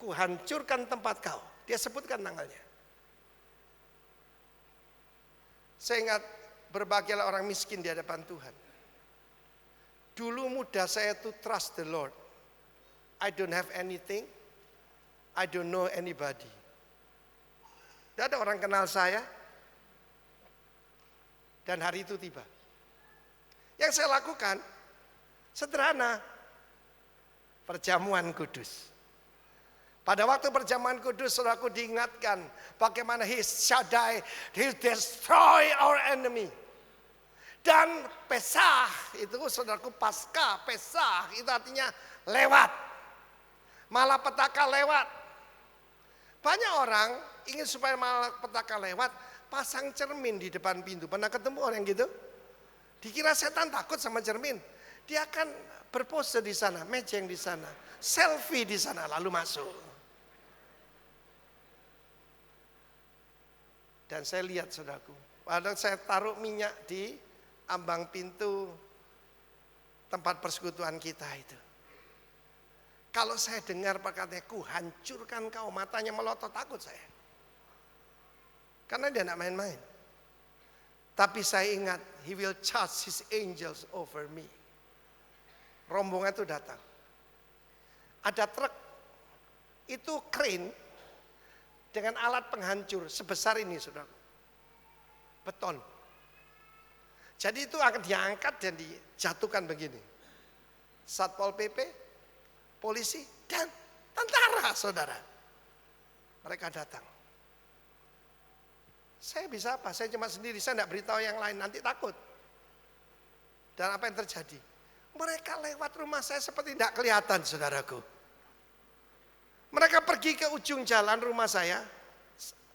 Speaker 2: Ku hancurkan tempat kau. Dia sebutkan tanggalnya. Saya ingat berbahagialah orang miskin di hadapan Tuhan. Dulu mudah saya to trust the Lord. I don't have anything. I don't know anybody. Tidak ada orang kenal saya. Dan hari itu tiba. Yang saya lakukan sederhana. Perjamuan kudus. Pada waktu perjamuan kudus, saudaraku diingatkan bagaimana He Shaddai, He destroy our enemy. Dan Pesah, itu saudaraku Paskah, Pesah itu artinya lewat. Malapetaka lewat. Banyak orang ingin supaya malapetaka lewat, pasang cermin di depan pintu. Pernah ketemu orang gitu? Dikira setan takut sama cermin. Dia akan berpose di sana, mejeng di sana, selfie di sana, lalu masuk. Dan saya lihat saudaraku, padahal saya taruh minyak di ambang pintu tempat persekutuan kita itu. Kalau saya dengar perkataannya, ku hancurkan kau, matanya melotot, takut saya. Karena dia tidak main-main. Tapi saya ingat, He will charge His angels over me. Rombongan itu datang. Ada truk, itu crane dengan alat penghancur sebesar ini, saudara. Beton. Jadi itu akan diangkat dan dijatuhkan begini. Satpol PP, polisi, dan tentara, saudara. Mereka datang. Saya bisa apa? Saya cuma sendiri, saya tidak beritahu yang lain, nanti takut. Dan apa yang terjadi? Mereka lewat rumah saya seperti tidak kelihatan, saudaraku. Mereka pergi ke ujung jalan rumah saya.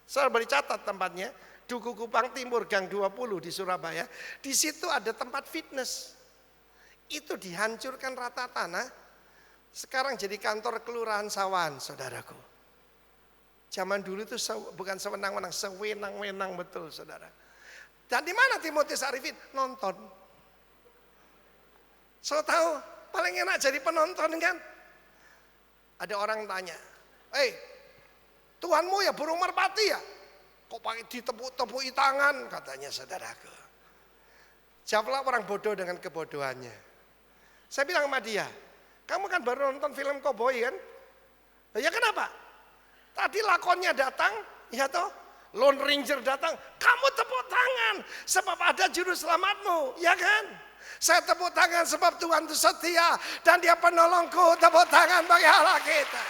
Speaker 2: Saya beri catat tempatnya. Duku Kupang Timur, Gang 20 di Surabaya. Di situ ada tempat fitness. Itu dihancurkan rata tanah. Sekarang jadi kantor kelurahan Sawan, saudaraku. Zaman dulu itu bukan sewenang-wenang, sewenang-wenang betul, saudara. Dan di mana Timotius Arifin? Nonton. So tahu, paling enak jadi penonton kan? Ada orang tanya, Tuhanmu ya burung merpati ya? Kok pakai ditepuk-tepuki tangan? Katanya saudaraku. Jawablah orang bodoh dengan kebodohannya. Saya bilang sama dia, kamu kan baru nonton film koboi kan? Ya kenapa? Tadi lakonnya datang, ya toh? Lone Ranger datang, kamu tepuk tangan sebab ada juru selamatmu, ya kan? Saya tepuk tangan sebab Tuhan itu setia dan Dia penolongku, tepuk tangan bagi Allah kita.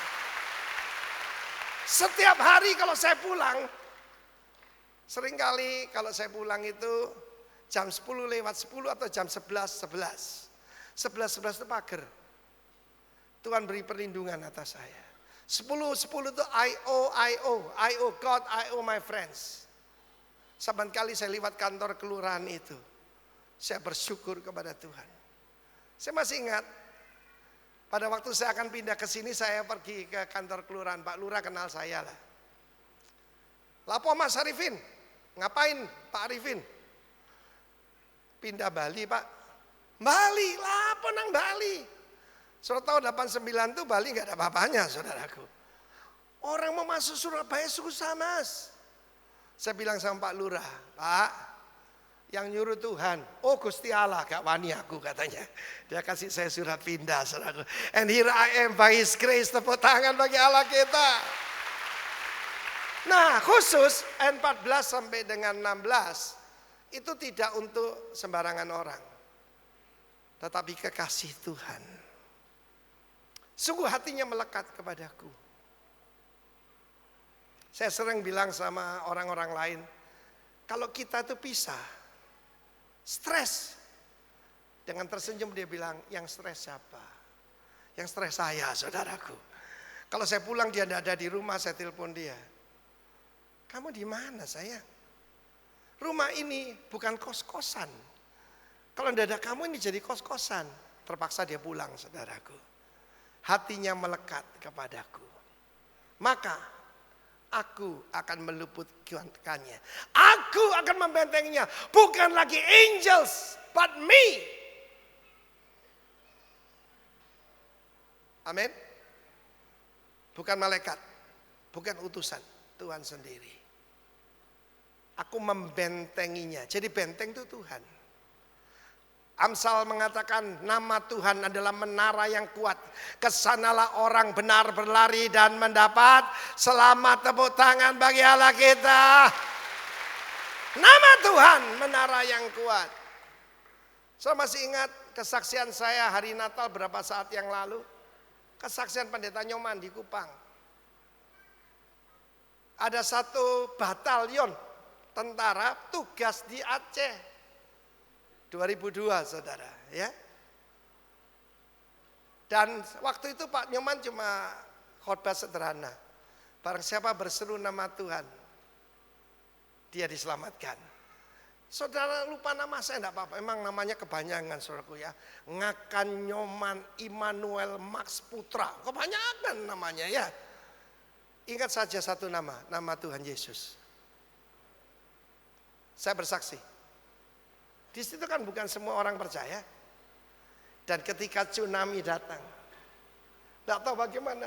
Speaker 2: Setiap hari kalau saya pulang, seringkali kalau saya pulang itu jam 10 lewat 10 atau jam 11 itu pagar. Tuhan beri perlindungan atas saya. 10 itu I owe God, I owe my friends. Saban kali saya lewat kantor kelurahan itu, saya bersyukur kepada Tuhan. Saya masih ingat, pada waktu saya akan pindah ke sini, saya pergi ke kantor kelurahan. Pak Lurah kenal saya lah. Lapo Mas Arifin, ngapain Pak Arifin? Pindah Bali Pak. Bali, lapo nang Bali. Saudara tahu 89 itu Bali nggak ada apa-apanya, saudaraku. Orang mau masuk Surabaya susah mas. Saya bilang sama Pak Lurah, Pak, yang nyuruh Tuhan, oh Gusti Allah, gak wani aku katanya. Dia kasih saya surat pindah, saudaraku. And here I am by His grace, tepuk tangan bagi Allah kita. Nah khusus N14 sampai dengan 16, itu tidak untuk sembarangan orang. Tetapi kekasih Tuhan. Sungguh hatinya melekat kepadaku. Saya sering bilang sama orang-orang lain, kalau kita itu pisah, stres. Dengan tersenyum dia bilang, yang stres siapa? Yang stres saya, saudaraku. Kalau saya pulang dia tidak ada di rumah, saya telepon dia. Kamu di mana sayang? Rumah ini bukan kos-kosan. Kalau tidak ada kamu ini jadi kos-kosan. Terpaksa dia pulang, saudaraku. Hatinya melekat kepadaku. Maka aku akan meluputkannya. Aku akan membentenginya. Bukan lagi angels, but me. Amin. Bukan malaikat, bukan utusan, Tuhan sendiri. Aku membentenginya. Jadi benteng itu Tuhan. Amsal mengatakan nama Tuhan adalah menara yang kuat. Kesanalah orang benar berlari dan mendapat selamat. Tepuk tangan bagi Allah kita. Nama Tuhan menara yang kuat. Saya masih ingat kesaksian saya hari Natal berapa saat yang lalu. Kesaksian Pendeta Nyoman di Kupang. Ada satu batalion tentara tugas di Aceh. 2002 saudara ya. Dan waktu itu Pak Nyoman cuma khotbah sederhana. Barang siapa berseru nama Tuhan, dia diselamatkan. Saudara lupa nama saya enggak apa-apa, emang namanya kebanyakan saudaraku ya. Ngakan Nyoman Immanuel Max Putra, kebanyakan namanya ya. Ingat saja satu nama Tuhan Yesus. Saya bersaksi. Di situ kan bukan semua orang percaya. Dan ketika tsunami datang, tidak tahu bagaimana.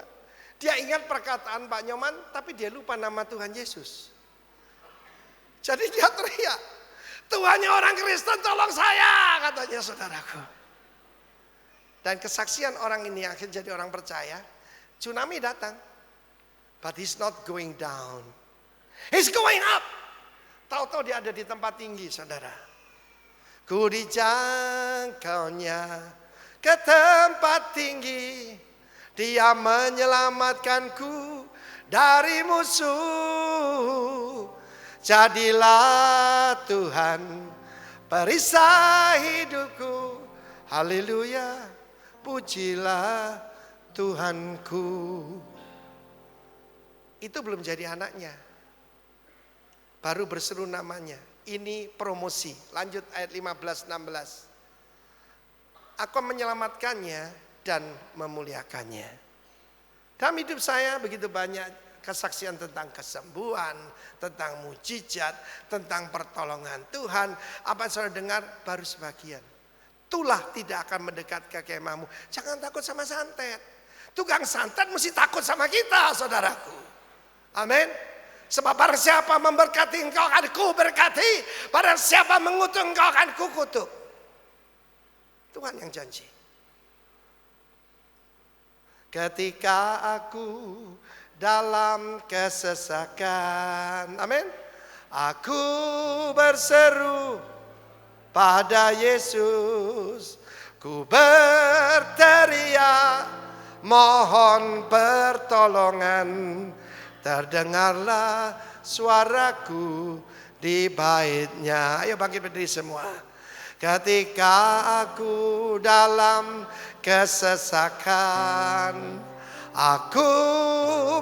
Speaker 2: Dia ingat perkataan Pak Nyoman, tapi dia lupa nama Tuhan Yesus. Jadi dia teriak, Tuhannya orang Kristen tolong saya, katanya saudaraku. Dan kesaksian orang ini yang akhirnya jadi orang percaya, tsunami datang. But he's not going down. He's going up. Tahu-tahu dia ada di tempat tinggi saudara. Ku dijangkaunya ke tempat tinggi, dia menyelamatkanku dari musuh. Jadilah Tuhan perisai hidupku, haleluya, pujilah Tuhanku. Itu belum jadi anaknya, baru berseru namanya. Ini promosi. Lanjut ayat 15-16. Aku menyelamatkannya dan memuliakannya. Dalam hidup saya begitu banyak kesaksian tentang kesembuhan, tentang mujizat, tentang pertolongan Tuhan. Apa yang saudara dengar baru sebagian. Tulah tidak akan mendekat ke kemahmu. Jangan takut sama santet. Tukang santet mesti takut sama kita saudaraku. Amin. Sebab barang siapa memberkati engkau akan ku berkati. Barang siapa mengutuk engkau akan ku kutuk. Tuhan yang janji. Ketika aku dalam kesesakan, amin, aku berseru pada Yesus. Ku berteriak mohon pertolongan. Terdengarlah suaraku di baitnya. Ayo bangkit berdiri semua. Ketika aku dalam kesesakan, aku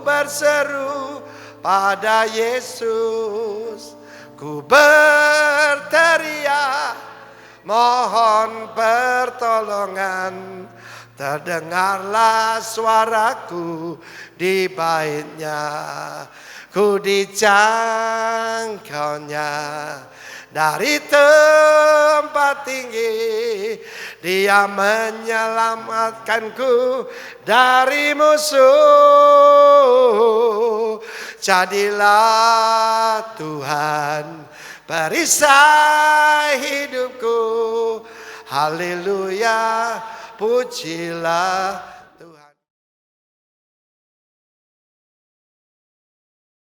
Speaker 2: berseru pada Yesus. Ku berteriak mohon pertolongan. Terdengarlah suaraku di baitnya. Ku dijangkaunya dari tempat tinggi. Dia menyelamatkanku dari musuh. Jadilah Tuhan perisai hidupku. Haleluya, pujilah